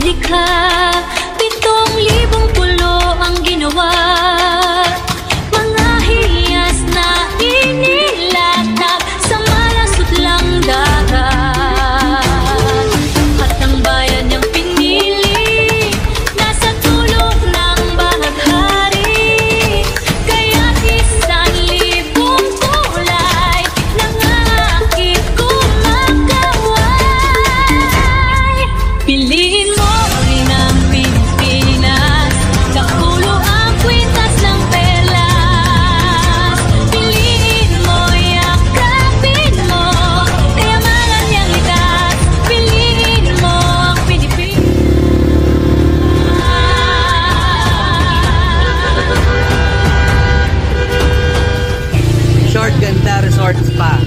likha, 7,000 pulo ang ginawa. Mga hiyas na inilatag sa malasot lang dagat. At ang bayan niyang pinili, nasa tulog ng bahaghari. Kaya't 1,000 kulay nangakit kumagaway. Piliin mo rin ang Pilipinas, kapulo ang kwintas ng perlas. Piliin mo, yakapin mo, kayamanan niyang likas. Piliin mo ang Pilipinas. Short Ganda Resort Spa.